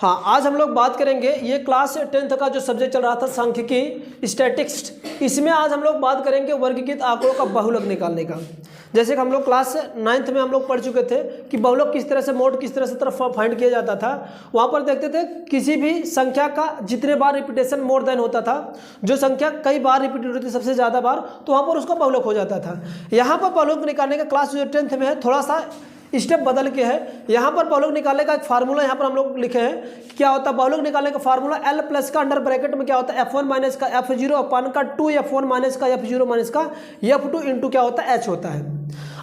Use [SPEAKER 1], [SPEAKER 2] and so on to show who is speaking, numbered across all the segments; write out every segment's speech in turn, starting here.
[SPEAKER 1] हाँ, आज हम लोग बात करेंगे, ये क्लास 10th का जो सब्जेक्ट चल रहा था सांख्यिकी स्टैटिक्स, इसमें आज हम लोग बात करेंगे वर्गीकृत आंकड़ों का बहुलक निकालने का। जैसे कि हम लोग क्लास 9th में हम लोग पढ़ चुके थे कि बहुलक किस तरह से, मोड किस तरह से तरफ फाइंड किया जाता था। वहाँ पर देखते थे किसी भी संख्या का जितने बार रिपीटेशन मोर देन होता था, जो संख्या कई बार रिपीटेड होती सबसे ज़्यादा बार, तो वहाँ पर उसका बहुलक हो जाता था। यहाँ पर बहुलक निकालने का क्लास जो 10th में है थोड़ा सा स्टेप बदल के है। यहाँ पर बहुलक निकालने का एक फार्मूला यहाँ पर हम लोग लिखे हैं। क्या होता है बहुलक निकालने का फार्मूला? L प्लस का अंडर ब्रैकेट में क्या होता है F1 माइनस का F0 अपान का 2F1 माइनस का F0 माइनस का F2 इंटू क्या होता है H होता है।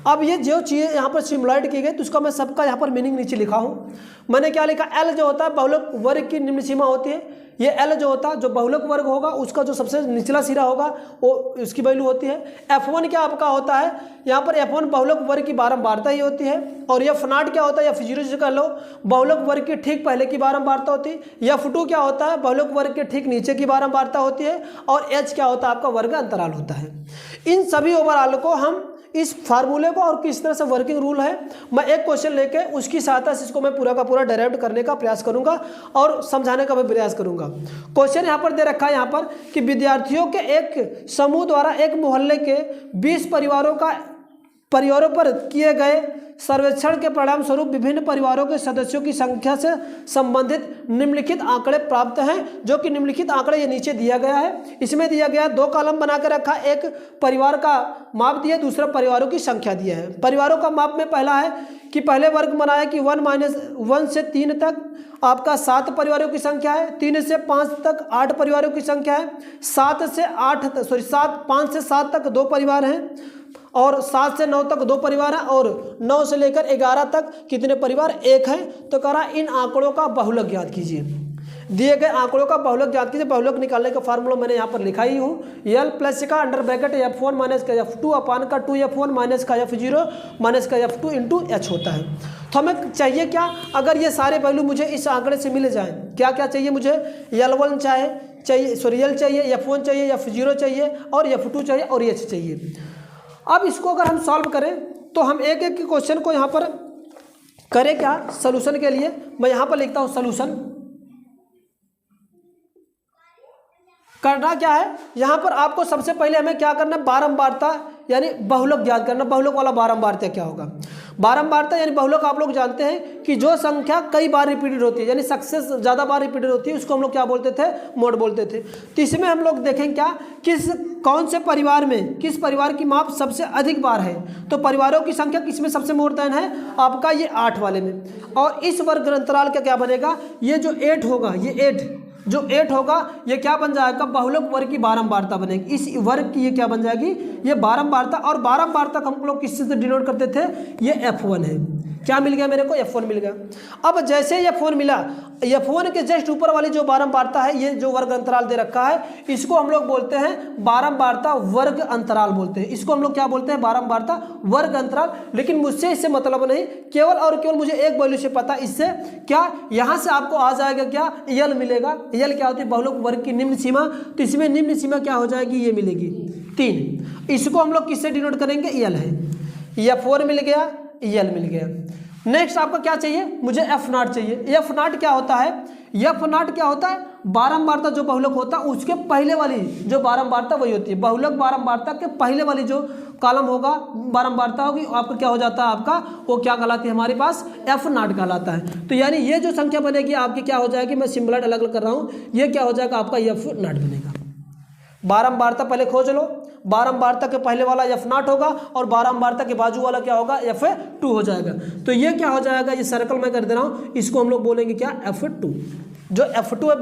[SPEAKER 1] अब ये जो चीज़ें यहाँ पर सिमुलेट की गई तो उसका मैं सबका यहाँ पर मीनिंग नीचे लिखा हूँ। मैंने क्या लिखा? L जो होता है बहुलक वर्ग की निम्न सीमा होती है। ये L जो होता है जो बहुलक वर्ग होगा उसका जो सबसे निचला सिरा होगा वो उसकी वैल्यू होती है। F1 क्या आपका होता है? यहाँ पर F1 बहुलक वर्ग की बारंबारता ही होती है। और F0 क्या होता है? F0 जो कर लो बहुलक वर्ग के ठीक पहले की बारंबारता होती है। F2 क्या होता है? बहुलक वर्ग के ठीक नीचे की बारंबारता होती है। और H क्या होता है? आपका वर्ग अंतराल होता है। इन सभी ओवरऑल को हम इस फार्मूले को और किस तरह से वर्किंग रूल है, मैं एक क्वेश्चन लेके उसकी सहायता से इसको मैं पूरा का पूरा डेराइव करने का प्रयास करूंगा और समझाने का भी प्रयास करूंगा। क्वेश्चन यहाँ पर दे रखा है यहाँ पर कि विद्यार्थियों के एक समूह द्वारा एक मोहल्ले के 20 परिवारों पर किए गए सर्वेक्षण के परिणाम स्वरूप विभिन्न परिवारों के सदस्यों की संख्या से संबंधित निम्नलिखित आंकड़े प्राप्त हैं। जो कि निम्नलिखित आंकड़े ये नीचे दिया गया है। इसमें दिया गया 2 कॉलम बना कर रखा, एक परिवार का माप दिया, दूसरा परिवारों की संख्या दिया है। परिवारों का माप में पहला है कि पहले वर्ग बनाया कि 1 से 3 तक आपका 7 परिवारों की संख्या है, 3 से 5 तक 8 परिवारों की संख्या है, 5 से 7 तक 2 परिवार हैं, और 7 से 9 तक 2 परिवार हैं, और 9 से लेकर 11 तक कितने परिवार? 1 हैं। तो कह रहा इन आंकड़ों का बहुलक ज्ञात कीजिए। दिए गए आंकड़ों का बहुलक ज्ञात कीजिए। बहुलक निकालने का फार्मूला मैंने यहाँ पर लिखा ही हूँ। L प्लस का अंडर ब्रैकेट F1 माइनस का F2 अपान का 2F1 माइनस का F0 माइनस का F2 इंटू H होता है। तो हमें चाहिए क्या? अगर ये सारे वैल्यू मुझे इस आंकड़े से मिल जाए, क्या क्या चाहिए मुझे? L1 चाहिए, L चाहिए, F1 चाहिए, F0 चाहिए और F2 चाहिए और H चाहिए। अब इसको अगर हम सॉल्व करें तो हम एक एक क्वेश्चन को यहाँ पर करें क्या सॉल्यूशन के लिए। मैं यहाँ पर लिखता हूँ सॉल्यूशन। करना क्या है यहाँ पर आपको? सबसे पहले हमें क्या करना है? बारंबारता यानी बहुलक ज्ञात करना। बहुलक वाला बारंबारता क्या होगा? बारंबारता यानी बहुलक आप लोग जानते हैं कि जो संख्या कई बार रिपीटेड होती है, यानी सक्सेस ज़्यादा बार रिपीटेड होती है, उसको हम लोग क्या बोलते थे? मोड बोलते थे। तो इसमें हम लोग देखें क्या कौन से परिवार में किस परिवार की माप सबसे अधिक बार है। तो परिवारों की संख्या किसमें सबसे मोर देन है? आपका ये 8 वाले में। और इस वर्ग अंतराल का क्या बनेगा? ये जो 8 होगा, ये 8 होगा, ये क्या बन जाएगा? बहुलक वर्ग की बारंबारता बनेगी। इस वर्ग की ये क्या बन जाएगी? ये बारंबारता। और बारंबारता हम लोग किस से डिनोट करते थे? ये F1 है। क्या मिल गया मेरे को? F1 मिल गया। अब जैसे F1 मिला, F1 के जस्ट ऊपर वाली जो बारंबारता है, ये जो वर्ग अंतराल दे रखा है, इसको हम लोग बोलते हैं बारंबारता वर्ग अंतराल बोलते हैं। इसको हम लोग क्या बोलते हैं? बारंबारता वर्ग अंतराल। लेकिन मुझसे इससे मतलब नहीं, केवल और केवल मुझे एक वैल्यू से पता। इससे क्या यहाँ से आपको आ जाएगा क्या? L मिलेगा। L क्या होती है? बहुलक वर्ग की निम्न सीमा। तो इसमें निम्न सीमा क्या हो जाएगी? ये मिलेगी 3। इसको हम लोग किससे डिनोट करेंगे? L है। F4 मिल गया, L मिल गया। नेक्स्ट आपका क्या चाहिए? मुझे F0 चाहिए। F0 क्या होता है? F0 क्या होता है? बारंबारता जो बहुलक होता है उसके पहले वाली जो बारंबारता वही होती है। बहुलक बारंबारता के पहले वाली जो कॉलम होगा बारंबारता होगी, आपका क्या हो जाता है? आपका वो क्या कहलाती है हमारे पास? F0 कहलाता है। तो यानी ये जो संख्या बनेगी आपकी क्या हो जाएगी? मैं सिंबल अलग अलग कर रहा हूँ। ये क्या हो जाएगा? आपका F0 बनेगा। बारंबारता पहले खोज लो। बारंबारता के पहले वाला F0 होगा और बारंबारता के बाजू वाला क्या होगा? F2 हो जाएगा। तो ये क्या हो जाएगा? ये सर्कल मैं कर दे रहा हूँ, इसको हम लोग बोलेंगे क्या? F2। जो F2 है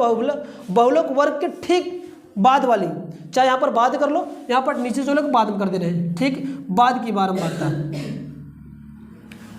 [SPEAKER 1] बहुलक वर्ग के ठीक बाद वाली, चाहे यहाँ पर बाद कर लो, यहाँ पर नीचे जो लोग बाद में कर दे रहे हैं, ठीक बाद की बारंबारता,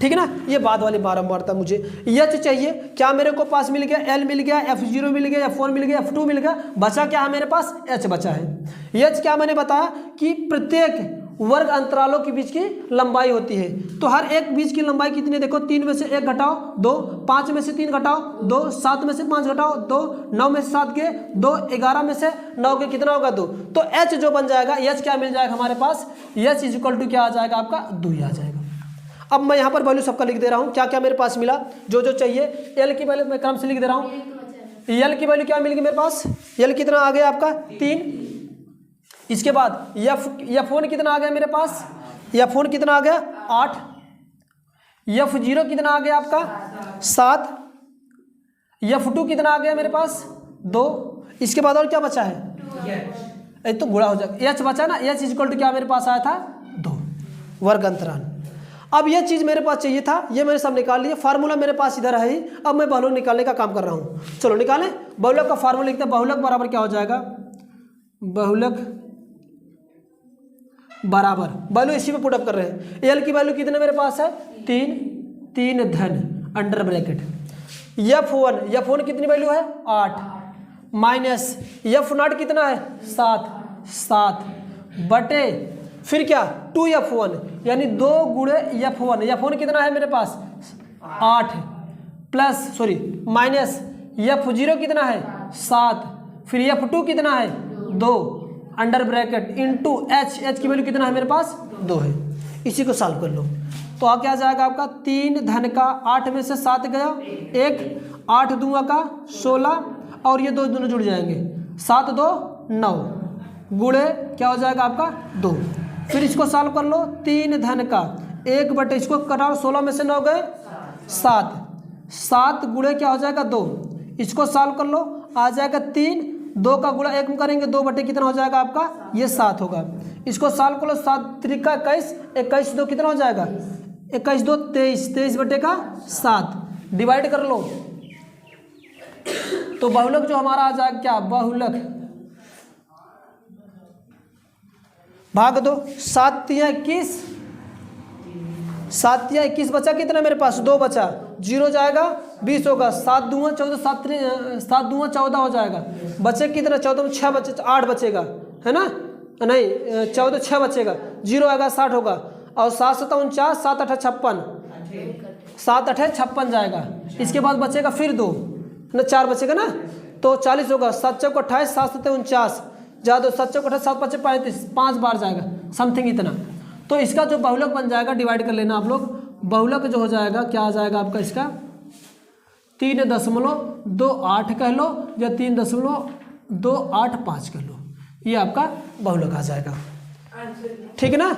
[SPEAKER 1] ठीक है ना? ये बाद वाली बारंबारता मुझे H चाहिए। क्या मेरे को पास मिल गया? L मिल गया, F0 मिल गया, F1 मिल गया, F2 मिल गया। बचा क्या है मेरे पास? H बचा है। H क्या मैंने बताया कि प्रत्येक वर्ग अंतरालों के बीच की लंबाई होती है। तो हर एक बीच की लंबाई कितनी? देखो 3 में से 1 घटाओ 2, 5 में से 3 घटाओ 2, 7 में से 5 घटाओ 2, 9 में से 7 के 2, 11 में से 9 के कितना होगा? 2। तो H जो बन जाएगा, H क्या मिल जाएगा हमारे पास? H इज इक्वल टू क्या आ जाएगा? आपका 2 ही आ जाएगा। अब मैं यहाँ पर वैल्यू सबका लिख दे रहा हूँ, क्या क्या मेरे पास मिला, जो जो चाहिए। एल की वैल्यू मैं क्रम से लिख दे रहा हूँ। एल की वैल्यू क्या मिल गई मेरे पास, एल कितना आ गया आपका 3। इसके बाद F1 कितना आ गया मेरे पास, F1 कितना आ गया 8। F0 कितना आ गया आपका 7। F2 कितना आ गया मेरे पास 2। इसके बाद और क्या बचा है, तो गुणा हो जाएगा, H बचा ना, H इक्वल टू क्या मेरे पास आया था 2 वर्ग अंतराल। अब ये चीज़ मेरे पास चाहिए था, ये मैंने सब निकाल लिया, फार्मूला मेरे पास इधर है ही। अब मैं बहुलक निकालने का काम कर रहा हूँ, चलो निकालें। बहुलक का फार्मूला लिखते हैं, बहुलक बराबर क्या हो जाएगा, बहुलक बराबर वैल्यू इसी में पुट अप कर रहे हैं। एल की वैल्यू कितने मेरे पास है 3 धन अंडर ब्रैकेट F1 कितनी वैल्यू है 8 माइनस F0 कितना है 7 बटे फिर क्या 2F1 यानी 2 गुणे F1 कितना है मेरे पास 8 प्लस माइनस F0 कितना है 7 फिर F2 कितना है 2 अंडर ब्रैकेट इंटू H की वैल्यू कितना है मेरे पास 2 है। इसी को सॉल्व कर लो तो आ क्या जाएगा आपका 3 धन का 8 में से 7 गया 1 8 दूंगा का 16 और ये दो दोनों जुड़ जाएंगे 7 2 9 गुणे क्या हो जाएगा आपका 2। फिर इसको सॉल्व कर लो 3 धन का 1 बटे इसको कटाओ 16 में से 9 गए 7 गुणे क्या हो जाएगा 2। इसको सॉल्व कर लो आ जाएगा 3 2 का गुणा 1 में करेंगे 2 बटे कितना हो जाएगा आपका ये 7 होगा। इसको सॉल्व कर लो 7 त्रिका 21 2 कितना हो जाएगा 21 2 23 बटे का 7 डिवाइड कर लो तो बहुलक जो हमारा आ जाएगा क्या बहुलक भाग दो 7 या 21 बचा कितना मेरे पास 2 बचा 0 जाएगा 20 होगा 7 दूँगा 14 7 दूँगा 14 हो जाएगा बचे कितना 14 में 6 बचे 8 बचेगा है ना नहीं 14 6 बचेगा 0 आएगा 60 होगा और 7 7 49 7 8 56 7 8 56 जाएगा। इसके बाद बचेगा फिर 2 ना 4 बचेगा ना तो 40 होगा 7 चौक 28 7 7 49 ज़्यादा 7 चौक 28 7 5 35 5 बार जाएगा समथिंग इतना। तो इसका जो बहुलक बन जाएगा डिवाइड कर लेना आप लोग। बहुलक जो हो जाएगा क्या आ जाएगा आपका इसका 3.28 कह लो या 3.285 कह लो ये आपका बहुलक आ जाएगा। ठीक है ना।